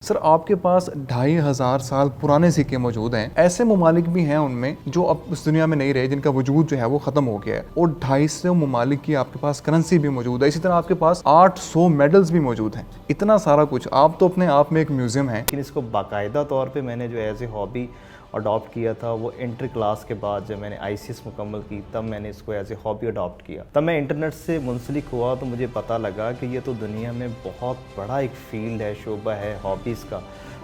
سر آپ کے پاس 2500 سال پرانے سکے موجود ہیں. ایسے ممالک بھی ہیں ان میں جو اب اس دنیا میں نہیں رہے، جن کا وجود جو ہے وہ ختم ہو گیا ہے، اور 250 ممالک کی آپ کے پاس کرنسی بھی موجود ہے. اسی طرح آپ کے پاس 800 میڈلز بھی موجود ہیں. اتنا سارا کچھ، آپ تو اپنے آپ میں ایک میوزیم ہیں. لیکن اس کو باقاعدہ طور پہ میں نے جو ایز اے ہابی اڈاپٹ کیا تھا وہ انٹر کلاس کے بعد جب میں نے آئی سی ایس مکمل کی، تب میں نے اس کو ایز اے ہابی اڈاپٹ کیا. تب میں انٹرنیٹ سے منسلک ہوا تو مجھے پتہ لگا کہ یہ تو دنیا میں بہت بڑا ایک فیلڈ ہے، شعبہ ہے ہابیز کا.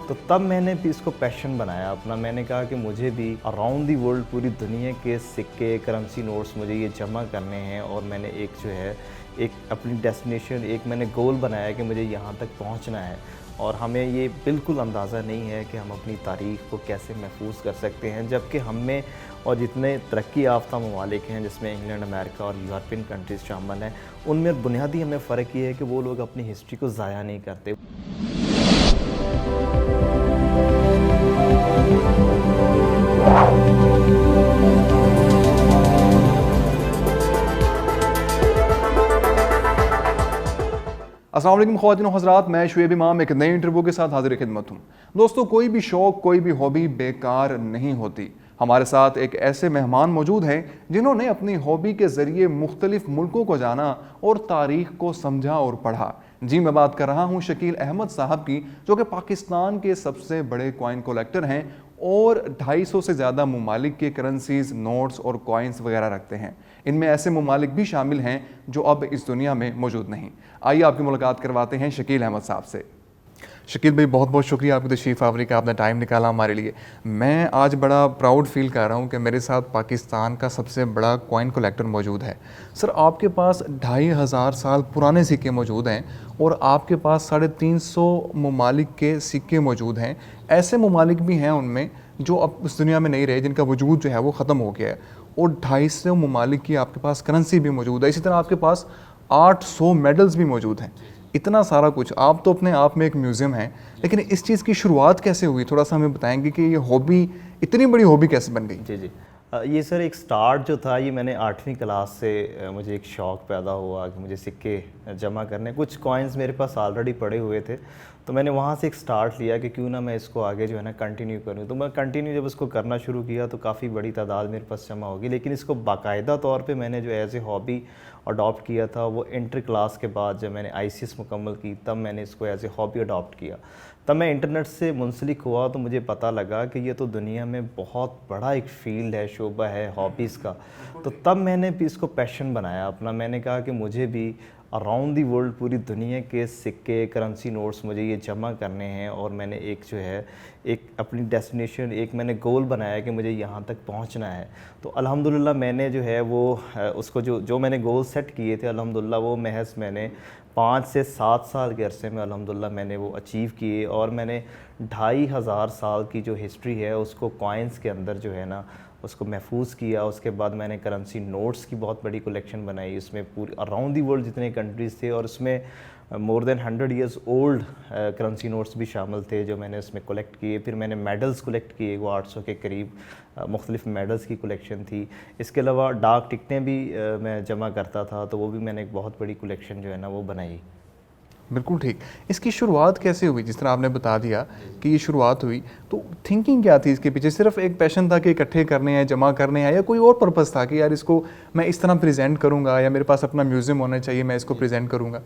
تو تب میں نے بھی اس کو پیشن بنایا اپنا. میں نے کہا کہ مجھے بھی اراؤنڈ دی ورلڈ، پوری دنیا کے سکے، کرنسی نوٹس مجھے یہ جمع کرنے ہیں، اور میں نے ایک اپنی ڈیسٹینیشن، ایک میں نے گول بنایا کہ مجھے یہاں تک پہنچنا ہے. اور ہمیں یہ بالکل اندازہ نہیں ہے کہ ہم اپنی تاریخ کو کیسے محفوظ کر سکتے ہیں، جبکہ ہم میں اور جتنے ترقی یافتہ ممالک ہیں جس میں انگلینڈ، امریکہ اور یورپین کنٹریز شامل ہیں، ان میں بنیادی ہمیں فرق یہ ہے کہ وہ لوگ اپنی ہسٹری کو ضائع نہیں کرتے. السلام علیکم خواتین و حضرات، میں شعیب امام ایک نئے انٹرویو کے ساتھ حاضر خدمت ہوں. دوستو، کوئی بھی شوق، کوئی بھی ہابی بیکار نہیں ہوتی. ہمارے ساتھ ایک ایسے مہمان موجود ہیں جنہوں نے اپنی ہابی کے ذریعے مختلف ملکوں کو جانا اور تاریخ کو سمجھا اور پڑھا. جی، میں بات کر رہا ہوں شکیل احمد صاحب کی، جو کہ پاکستان کے سب سے بڑے کوائن کلیکٹر ہیں اور 250 سے زیادہ ممالک کے کرنسیز، نوٹس اور کوائنز وغیرہ رکھتے ہیں. ان میں ایسے ممالک بھی شامل ہیں جو اب اس دنیا میں موجود نہیں. آئیے آپ کی ملاقات کرواتے ہیں شکیل احمد صاحب سے. شکیل بھائی، بہت بہت شکریہ آپ کی تشریف آوری کا، آپ نے ٹائم نکالا ہمارے لیے. میں آج بڑا پراؤڈ فیل کر رہا ہوں کہ میرے ساتھ پاکستان کا سب سے بڑا کوائن کلیکٹر موجود ہے. سر آپ کے پاس 2500 سال پرانے سکے موجود ہیں اور آپ کے پاس 350 ممالک کے سکے موجود ہیں. ایسے ممالک بھی ہیں ان میں جو اب اس دنیا میں نہیں رہے، جن کا وجود جو ہے وہ ختم ہو گیا ہے، اور 250 ممالک کی آپ کے پاس کرنسی بھی موجود ہے. اسی طرح آپ کے پاس 800 میڈلز بھی موجود ہیں. اتنا سارا کچھ، آپ تو اپنے آپ میں ایک میوزیم ہیں. لیکن اس چیز کی شروعات کیسے ہوئی؟ تھوڑا سا ہمیں بتائیں گے کہ یہ ہابی، اتنی بڑی ہابی کیسے بن گئی؟ جی، یہ سر ایک سٹارٹ جو تھا، یہ میں نے 8ویں کلاس سے مجھے ایک شوق پیدا ہوا کہ مجھے سکے جمع کرنے. کچھ کوائنز میرے پاس آلریڈی پڑے ہوئے تھے، تو میں نے وہاں سے ایک سٹارٹ لیا کہ کیوں نہ میں اس کو آگے جو ہے نا کنٹینیو کروں. تو میں کنٹینیو جب اس کو کرنا شروع کیا تو کافی بڑی تعداد میرے پاس جمع ہوگی. لیکن اس کو باقاعدہ طور پہ میں نے جو ایز اے ہابی اڈاپٹ کیا تھا وہ انٹر کلاس کے بعد جب میں نے آئی سی ایس مکمل کی، تب میں نے اس کو ایز اے ہابی اڈاپٹ کیا. تب میں انٹرنیٹ سے منسلک ہوا تو مجھے پتہ لگا کہ یہ تو دنیا میں بہت بڑا ایک فیلڈ ہے، شعبہ ہے ہابیز کا. تو تب میں نے بھی اس کو پیشن بنایا اپنا. میں نے کہا کہ مجھے بھی اراؤنڈ دی ورلڈ، پوری دنیا کے سکے، کرنسی نوٹس مجھے یہ جمع کرنے ہیں، اور میں نے ایک اپنی ڈیسٹینیشن، ایک میں نے گول بنایا کہ مجھے یہاں تک پہنچنا ہے. تو الحمدللہ میں نے جو ہے وہ اس کو جو میں نے گول سیٹ کیے تھے، الحمدللہ وہ محض میں نے 5 سے 7 سال کے عرصے میں الحمدللہ میں نے وہ اچیو کیے. اور میں نے 2500 سال کی جو ہسٹری ہے اس کو کوائنز کے اندر جو ہے نا اس کو محفوظ کیا. اس کے بعد میں نے کرنسی نوٹس کی بہت بڑی کلیکشن بنائی. اس میں پوری اراؤنڈ دی ورلڈ جتنے کنٹریز تھے، اور اس میں مور دین 100 ایئرز اولڈ کرنسی نوٹس بھی شامل تھے جو میں نے اس میں کلیکٹ کیے. پھر میں نے میڈلز کلیکٹ کیے، وہ 800 کے قریب مختلف میڈلز کی کلیکشن تھی. اس کے علاوہ ڈاک ٹکٹیں بھی میں جمع کرتا تھا، تو وہ بھی میں نے ایک بہت بڑی کلیکشن جو ہے نا وہ بنائی. بالکل ٹھیک. اس کی شروعات کیسے ہوئی؟ جس طرح آپ نے بتا دیا کہ یہ شروعات ہوئی، تو تھنکنگ کیا تھی اس کے پیچھے؟ صرف ایک پیشن تھا کہ اکٹھے کرنے ہیں، جمع کرنے ہیں، یا کوئی اور پرپس تھا کہ یار اس کو میں اس طرح پریزنٹ کروں گا، یا میرے پاس اپنا میوزیم ہونا چاہیے، میں اس کو پریزنٹ کروں گا؟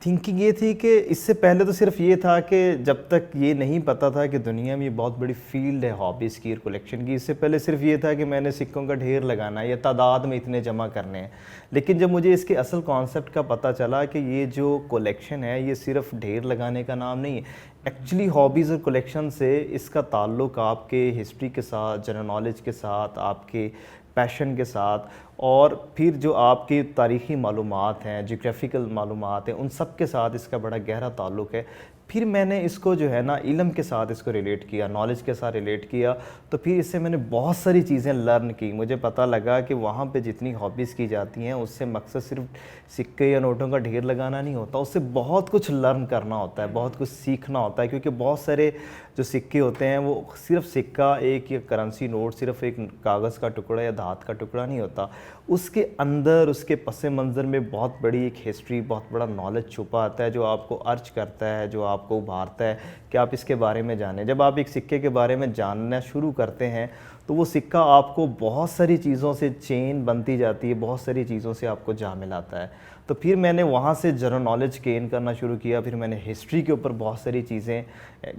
تھنکنگ یہ تھی کہ اس سے پہلے تو صرف یہ تھا کہ جب تک یہ نہیں پتہ تھا کہ دنیا میں یہ بہت بڑی فیلڈ ہے ہابیز کی اور کلیکشن کی، اس سے پہلے صرف یہ تھا کہ میں نے سکوں کا ڈھیر لگانا ہے یا تعداد میں اتنے جمع کرنے ہیں. لیکن جب مجھے اس کے اصل کانسیپٹ کا پتہ چلا کہ یہ جو کلیکشن ہے یہ صرف ڈھیر لگانے کا نام نہیں ہے، ایکچولی ہابیز اور کلیکشن سے اس کا تعلق آپ کے ہسٹری کے ساتھ، جنرل نالج کے ساتھ، آپ کے پیشن کے ساتھ، اور پھر جو آپ کی تاریخی معلومات ہیں، جیوگرافیکل معلومات ہیں، ان سب کے ساتھ اس کا بڑا گہرا تعلق ہے. پھر میں نے اس کو جو ہے نا علم کے ساتھ اس کو ریلیٹ کیا، نالج کے ساتھ ریلیٹ کیا. تو پھر اس سے میں نے بہت ساری چیزیں لرن کی. مجھے پتہ لگا کہ وہاں پہ جتنی ہابیز کی جاتی ہیں اس سے مقصد صرف سکے یا نوٹوں کا ڈھیر لگانا نہیں ہوتا، اس سے بہت کچھ لرن کرنا ہوتا ہے، بہت کچھ سیکھنا ہوتا ہے. کیونکہ بہت سارے جو سکے ہوتے ہیں وہ صرف سکہ، ایک یا کرنسی نوٹ صرف ایک کاغذ کا ٹکڑا یا دھات کا ٹکڑا نہیں ہوتا. اس کے اندر، اس کے پس منظر میں بہت بڑی ایک ہسٹری، بہت بڑا نالج چھپا آتا ہے جو آپ کو ارج کرتا ہے، جو آپ کو ابھارتا ہے کہ آپ اس کے بارے میں جانیں. جب آپ ایک سکے کے بارے میں جاننا شروع کرتے ہیں تو وہ سکہ آپ کو بہت ساری چیزوں سے چین بنتی جاتی ہے, بہت ساری چیزوں سے آپ کو جا ملاتا ہے. تو پھر میں نے وہاں سے جنرل نالج گین کرنا شروع کیا. پھر میں نے ہسٹری کے اوپر بہت ساری چیزیں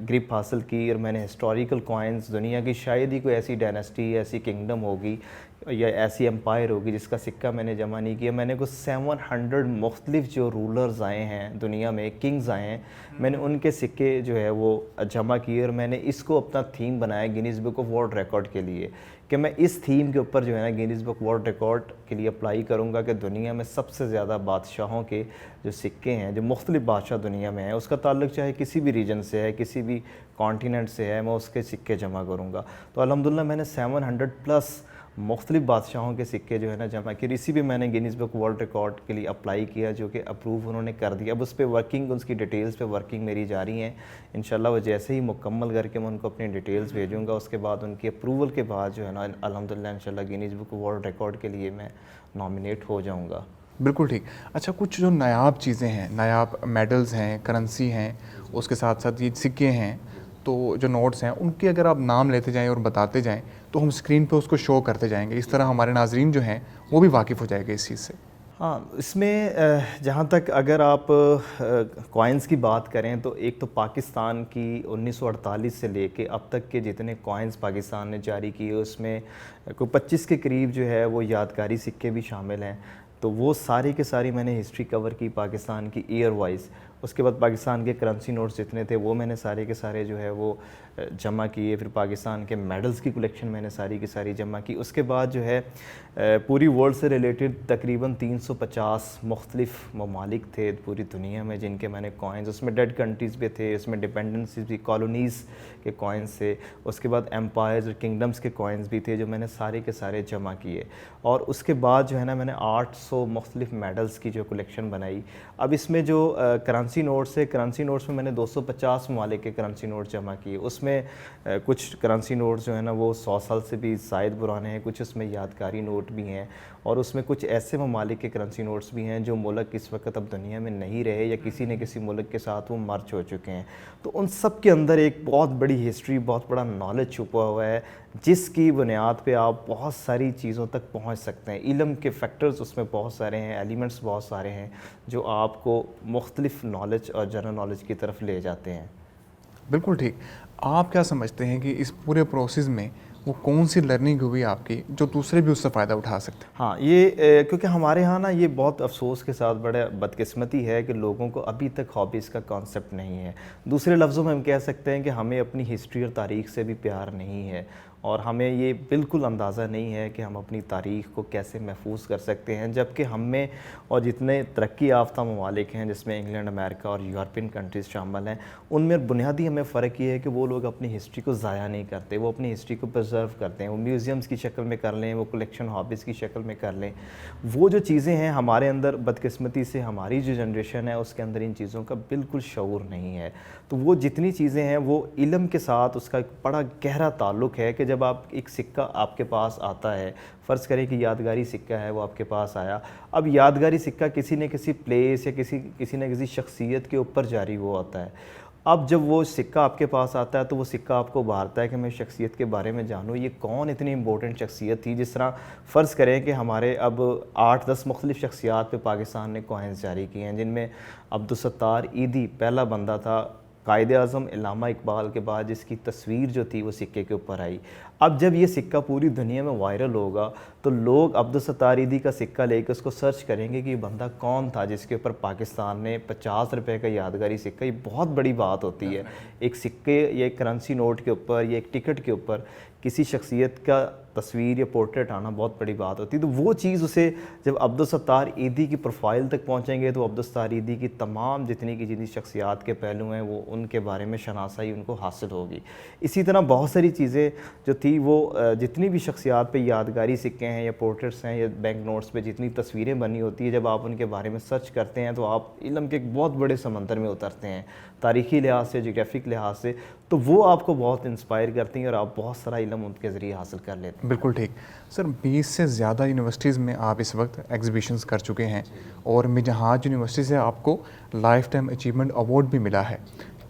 گرپ حاصل کی, اور میں نے ہسٹوریکل کوائنز, دنیا کی شاید ہی کوئی ایسی ڈائناسٹی, ایسی کنگڈم ہوگی یا ایسی امپائر ہوگی جس کا سکہ میں نے جمع نہیں کیا. میں نے کچھ 700 مختلف جو رولرز آئے ہیں دنیا میں, کنگز آئے ہیں, میں نے ان کے سکے جو ہے وہ جمع کیے, اور میں نے اس کو اپنا تھیم بنایا Guinness book of world record کے لیے کہ میں اس تھیم کے اوپر جو ہے نا گینیز بک ورلڈ ریکارڈ کے لیے اپلائی کروں گا کہ دنیا میں سب سے زیادہ بادشاہوں کے جو سکے ہیں, جو مختلف بادشاہ دنیا میں ہیں, اس کا تعلق چاہے کسی بھی ریجن سے ہے, کسی بھی کانٹیننٹ سے ہے, میں اس کے سکے جمع کروں گا. تو الحمدللہ میں نے 700+ مختلف بادشاہوں کے سکے جو ہے نا جمع کیے. اسی بھی میں نے گینیز بک ورلڈ ریکارڈ کے لیے اپلائی کیا, جو کہ اپروو انہوں نے کر دیا. اب اس پہ ورکنگ, اس کی ڈیٹیلز پہ ورکنگ میری جاری ہیں. انشاءاللہ وہ جیسے ہی مکمل کر کے میں ان کو اپنی ڈیٹیلز بھیجوں گا, اس کے بعد ان کی اپروول کے بعد جو ہے نا الحمدللہ انشاءاللہ گینیز بک ورلڈ ریکارڈ کے لیے میں نامینیٹ ہو جاؤں گا. بالکل ٹھیک. اچھا, کچھ جو نایاب چیزیں ہیں, نایاب میڈلز ہیں, کرنسی ہیں, اس کے ساتھ ساتھ یہ سکے ہیں, تو جو نوٹس ہیں ان کے اگر آپ نام لیتے جائیں اور بتاتے جائیں تو ہم اسکرین پہ اس کو شو کرتے جائیں گے. اس طرح ہمارے ناظرین جو ہیں وہ بھی واقف ہو جائے گا اس چیز سے. ہاں, اس میں جہاں تک اگر آپ کوائنز کی بات کریں تو ایک تو پاکستان کی 1948 سے لے کے اب تک کے جتنے کوائنز پاکستان نے جاری کیے, اس میں کوئی 25 کے قریب جو ہے وہ یادگاری سکے بھی شامل ہیں. تو وہ ساری کے ساری میں نے ہسٹری کور کی پاکستان کی ایئر وائز. اس کے بعد پاکستان کے کرنسی نوٹس جتنے تھے وہ میں نے سارے کے سارے جو ہے وہ جمع کیے. پھر پاکستان کے میڈلز کی کلیکشن میں نے ساری کی ساری جمع کی. اس کے بعد جو ہے پوری ورلڈ سے ریلیٹڈ تقریباً 350 مختلف ممالک تھے پوری دنیا میں جن کے میں نے کوائنز, اس میں ڈیڈ کنٹریز بھی تھے, اس میں ڈیپینڈنسیز بھی, کالونیز کے کوائنز تھے, اس کے بعد ایمپائرز اور کنگڈمز کے کوائنز بھی تھے جو میں نے سارے کے سارے جمع کیے. اور اس کے بعد جو ہے نا میں نے 800 مختلف میڈلز کی جو کلیکشن بنائی. اب اس میں جو کرنسی نوٹس ہے, کرنسی نوٹس میں میں نے 250 ممالک کے کرنسی نوٹ جمع کیے. اس میں کچھ کرنسی نوٹس جو ہیں نا وہ 100 سال سے بھی زائد پرانے ہیں, کچھ اس میں یادگاری نوٹ بھی ہیں, اور اس میں کچھ ایسے ممالک کے کرنسی نوٹس بھی ہیں جو ملک اس وقت اب دنیا میں نہیں رہے یا کسی نہ کسی ملک کے ساتھ وہ مرج ہو چکے ہیں. تو ان سب کے اندر ایک بہت بڑی ہسٹری, بہت بڑا نالج چھپا ہوا ہے جس کی بنیاد پہ آپ بہت ساری چیزوں تک پہنچ سکتے ہیں. علم کے فیکٹرز اس میں بہت سارے ہیں, ایلیمنٹس بہت سارے ہیں جو آپ کو مختلف نالج اور جنرل نالج کی طرف لے جاتے ہیں. بالکل ٹھیک. آپ کیا سمجھتے ہیں کہ اس پورے پروسیس میں وہ کون سی لرننگ ہوئی آپ کی جو دوسرے بھی اس سے فائدہ اٹھا سکتے ہیں؟ ہاں, یہ کیونکہ ہمارے ہاں نا یہ بہت افسوس کے ساتھ بڑے بدقسمتی ہے کہ لوگوں کو ابھی تک ہابیز کا کانسیپٹ نہیں ہے. دوسرے لفظوں میں ہم کہہ سکتے ہیں کہ ہمیں اپنی ہسٹری اور تاریخ سے بھی پیار نہیں ہے, اور ہمیں یہ بالکل اندازہ نہیں ہے کہ ہم اپنی تاریخ کو کیسے محفوظ کر سکتے ہیں. جبکہ ہم میں اور جتنے ترقی یافتہ ممالک ہیں جس میں انگلینڈ, امریکہ اور یورپین کنٹریز شامل ہیں, ان میں بنیادی ہمیں فرق یہ ہے کہ وہ لوگ اپنی ہسٹری کو ضائع نہیں کرتے, وہ اپنی ہسٹری کو پرزرو کرتے ہیں. وہ میوزیمز کی شکل میں کر لیں, وہ کلیکشن ہابیز کی شکل میں کر لیں. وہ جو چیزیں ہیں ہمارے اندر بدقسمتی سے ہماری جو جنریشن ہے اس کے اندر ان چیزوں کا بالکل شعور نہیں ہے. تو وہ جتنی چیزیں ہیں وہ علم کے ساتھ اس کا ایک بڑا گہرا تعلق ہے کہ جب آپ ایک سکہ آپ کے پاس آتا ہے, فرض کریں کہ یادگاری سکہ ہے وہ آپ کے پاس آیا, اب یادگاری سکہ کسی نہ کسی پلیس یا کسی نہ کسی شخصیت کے اوپر جاری ہوا ہوتا ہے. اب جب وہ سکہ آپ کے پاس آتا ہے تو وہ سکہ آپ کو ابھارتا ہے کہ میں شخصیت کے بارے میں جانوں یہ کون اتنی امپورٹنٹ شخصیت تھی. جس طرح فرض کریں کہ ہمارے اب 8-10 مختلف شخصیات پہ پاکستان نے کوائنز جاری کیے ہیں, جن میں عبدالستار ایدھی پہلا بندہ تھا, قائد اعظم علامہ اقبال کے بعد جس کی تصویر جو تھی وہ سکے کے اوپر آئی. اب جب یہ سکہ پوری دنیا میں وائرل ہوگا تو لوگ عبدالستار ایدھی کا سکہ لے کے اس کو سرچ کریں گے کہ یہ بندہ کون تھا جس کے اوپر پاکستان نے 50 روپے کا یادگاری سکہ, یہ بہت بڑی بات ہوتی ہے. ایک سکے یا ایک کرنسی نوٹ کے اوپر یا ایک ٹکٹ کے اوپر کسی شخصیت کا تصویر یا پورٹریٹ آنا بہت بڑی بات ہوتی ہے. تو وہ چیز اسے جب عبدالستار ایدھی کی پروفائل تک پہنچیں گے تو عبدالستار ایدھی کی تمام جتنی شخصیات کے پہلو ہیں وہ ان کے بارے میں شناسائی ان کو حاصل ہوگی. اسی طرح بہت ساری چیزیں جو تھی وہ جتنی بھی شخصیات پہ یادگاری سکے ہیں یا پورٹریٹس ہیں یا بینک نوٹس پہ جتنی تصویریں بنی ہوتی ہیں, جب آپ ان کے بارے میں سرچ کرتے ہیں تو آپ علم کے ایک بہت بڑے سمندر میں اترتے ہیں, تاریخی لحاظ سے, جغرافک لحاظ سے. تو وہ آپ کو بہت انسپائر کرتی ہیں اور آپ بہت سارا علم ان کے ذریعے حاصل کر لیتے ہیں. بالکل ٹھیک. سر 20 سے زیادہ یونیورسٹیز میں آپ اس وقت ایگزیبیشنز کر چکے ہیں اور مجاہد یونیورسٹی سے آپ کو لائف ٹائم اچیومنٹ ایوارڈ بھی ملا ہے.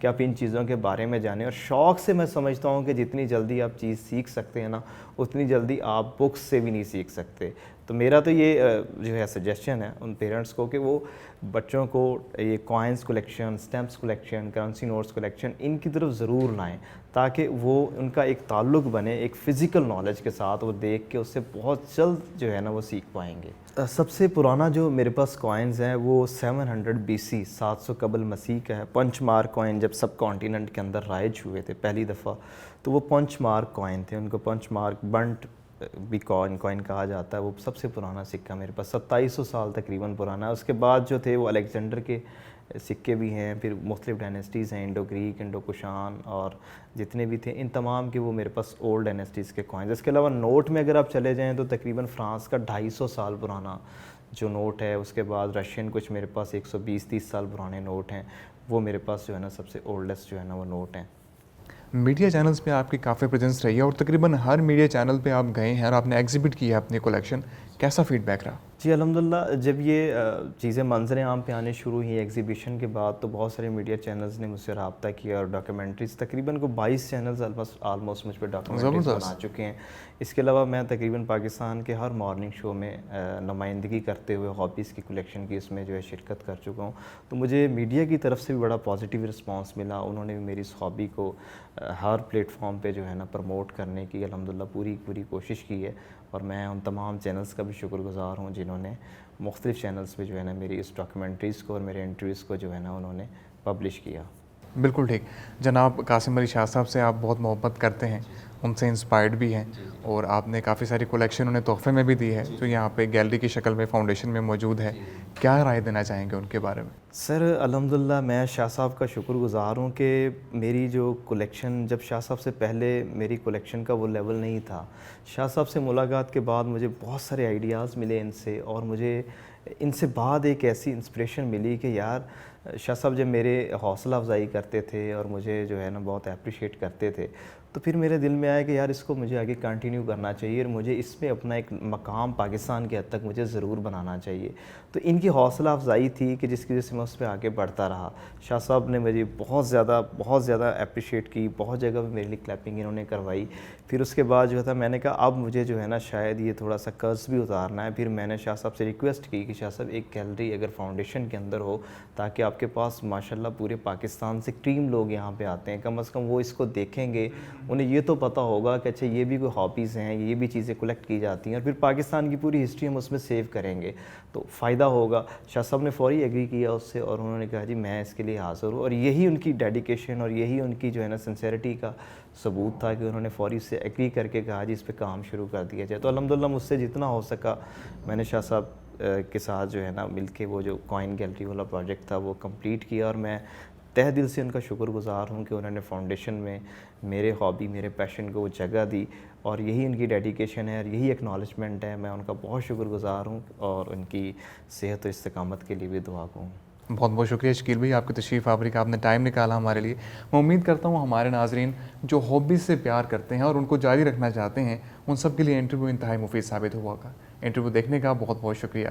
کہ آپ ان چیزوں کے بارے میں جانیں. اور شوق سے میں سمجھتا ہوں کہ جتنی جلدی آپ چیز سیکھ سکتے ہیں نا اتنی جلدی آپ بکس سے بھی نہیں سیکھ سکتے. تو میرا تو یہ جو ہے سجیشن ہے ان پیرنٹس کو کہ وہ بچوں کو یہ coins collection, stamps collection, currency notes collection ان کی طرف ضرور لائیں تاکہ وہ ان کا ایک تعلق بنے ایک فزیکل نالج کے ساتھ, وہ دیکھ کے اس سے بہت جلد جو ہے نا وہ سیکھ پائیں گے. سب سے پرانا جو میرے پاس کوائنز ہیں وہ 700 BC 700 قبل مسیح کا ہے. پنچ مارک کوائن جب سب کانٹیننٹ کے اندر رائج ہوئے تھے پہلی دفعہ تو وہ پنچ مارک کوائن تھے, ان کو پنچ مارک بنٹ بھی کوائن کہا جاتا ہے. وہ سب سے پرانا سکہ میرے پاس 2700 سال تقریباً پرانا ہے. اس کے بعد جو تھے وہ الیگزینڈر کے سکے بھی ہیں, پھر مختلف ڈائنیسٹیز ہیں, انڈو گریک, انڈو کشان اور جتنے بھی تھے ان تمام کے وہ میرے پاس اولڈ ڈائنیسٹیز کے کوائنز. اس کے علاوہ نوٹ میں اگر آپ چلے جائیں تو تقریباً فرانس کا 250 سال پرانا جو نوٹ ہے. اس کے بعد رشین کچھ میرے پاس 120-30 سال پرانے نوٹ ہیں, وہ میرے پاس جو ہے نا سب سے اولڈسٹ جو ہے نا وہ نوٹ ہیں. میڈیا چینلز پہ آپ کی کافی پریزنس رہی ہے اور تقریباً ہر میڈیا چینل پہ آپ گئے ہیں اور آپ نے ایگزیبٹ کی ہے اپنی کلیکشن, کیسا فیڈ بیک رہا؟ جی الحمدللہ, جب یہ چیزیں منظر عام پہ آنے شروع ہوئی ایگزیبیشن کے بعد تو بہت سارے میڈیا چینلز نے مجھ سے رابطہ کیا اور ڈاکیومنٹریز تقریباً کو 22 چینلز آلموسٹ مجھ پہ ڈاکیومنٹریز بنا چکے ہیں. اس کے علاوہ میں تقریباً پاکستان کے ہر مارننگ شو میں نمائندگی کرتے ہوئے ہابیز کی کلیکشن کی اس میں جو ہے شرکت کر چکا ہوں. تو مجھے میڈیا کی طرف سے بھی بڑا پازیٹیو رسپانس ملا. انہوں نے بھی میری اس ہابی کو ہر پلیٹ فارم پہ جو ہے نا پروموٹ کرنے کی الحمدللہ پوری کوشش کی ہے. اور میں ان تمام چینلز کا بھی شکر گزار ہوں جنہوں نے مختلف چینلز پہ جو ہے نا میری اس ڈاکیومنٹریز کو اور میرے انٹرویوز کو جو ہے نا انہوں نے پبلش کیا. بالکل ٹھیک. جناب قاسم علی شاہ صاحب سے آپ بہت محبت کرتے ہیں, ان سے انسپائرڈ بھی ہیں اور آپ نے کافی ساری کلیکشن انہیں تحفے میں بھی دی ہے جو یہاں پہ گیلری کی شکل میں فاؤنڈیشن میں موجود ہے. کیا رائے دینا چاہیں گے ان کے بارے میں؟ سر الحمدللہ میں شاہ صاحب کا شکر گزار ہوں کہ میری جو کلیکشن, جب شاہ صاحب سے پہلے میری کلیکشن کا وہ لیول نہیں تھا. شاہ صاحب سے ملاقات کے بعد مجھے بہت سارے آئیڈیاز ملے ان سے, اور مجھے ان سے بعد ایک ایسی انسپریشن ملی کہ یار شاہ صاحب جب میرے حوصلہ افزائی کرتے تھے اور مجھے جو ہے نا بہت اپریشیٹ کرتے تھے تو پھر میرے دل میں آیا کہ یار اس کو مجھے آگے کنٹینیو کرنا چاہیے اور مجھے اس میں اپنا ایک مقام پاکستان کے حد تک مجھے ضرور بنانا چاہیے. تو ان کی حوصلہ افزائی تھی کہ جس کی وجہ سے میں اس پہ آگے بڑھتا رہا. شاہ صاحب نے مجھے بہت زیادہ اپریشیٹ کی, بہت جگہ پہ میرے لیے کلیپنگ انہوں نے کروائی. پھر اس کے بعد جو تھا میں نے کہا اب مجھے جو ہے نا شاید یہ تھوڑا سا قرض بھی اتارنا ہے. پھر میں نے شاہ صاحب سے ریکویسٹ کی کہ شاہ صاحب ایک گیلری اگر فاؤنڈیشن کے اندر ہو تاکہ آپ کے پاس ماشاءاللہ پورے پاکستان سے ٹیم لوگ یہاں پہ آتے ہیں, کم از کم وہ اس کو دیکھیں گے, انہیں یہ تو پتہ ہوگا کہ اچھا یہ بھی کوئی ہابیز ہیں, یہ بھی چیزیں کلیکٹ کی جاتی ہیں, اور پھر پاکستان کی پوری ہسٹری ہم اس میں سیو کریں گے تو فائدہ ہوگا. شاہ صاحب نے فوری ایگری کیا اس سے اور انہوں نے کہا جی میں اس کے لیے حاضر ہوں. اور یہی ان کی ڈیڈیکیشن اور یہی ان کی جو ہے نا سنسیئرٹی کا ثبوت تھا کہ انہوں نے فوری سے ایگری کر کے کہا جی اس پہ کام شروع کر دیا جائے. تو الحمدللہ مجھ سے جتنا ہو سکا میں نے شاہ صاحب کے ساتھ جو ہے نا مل کے وہ جو کوائن گیلری والا پروجیکٹ تھا وہ کمپلیٹ کیا. اور میں تہ دل سے ان کا شکر گزار ہوں کہ انہوں نے فاؤنڈیشن میں میرے ہابی, میرے پیشن کو وہ جگہ دی, اور یہی ان کی ڈیڈیکیشن ہے اور یہی ایکنالجمنٹ ہے. میں ان کا بہت شکر گزار ہوں اور ان کی صحت و استقامت کے لیے بھی دعا کروں. بہت بہت شکریہ شکیل بھائی آپ کی تشریف آوری کا, آپ نے ٹائم نکالا ہمارے لیے. میں امید کرتا ہوں ہمارے ناظرین جو ہابیز سے پیار کرتے ہیں اور ان کو جاری رکھنا چاہتے ہیں ان سب کے لیے انٹرویو انتہائی مفید ثابت ہوا ہوگا. انٹرویو دیکھنے کا بہت بہت شکریہ.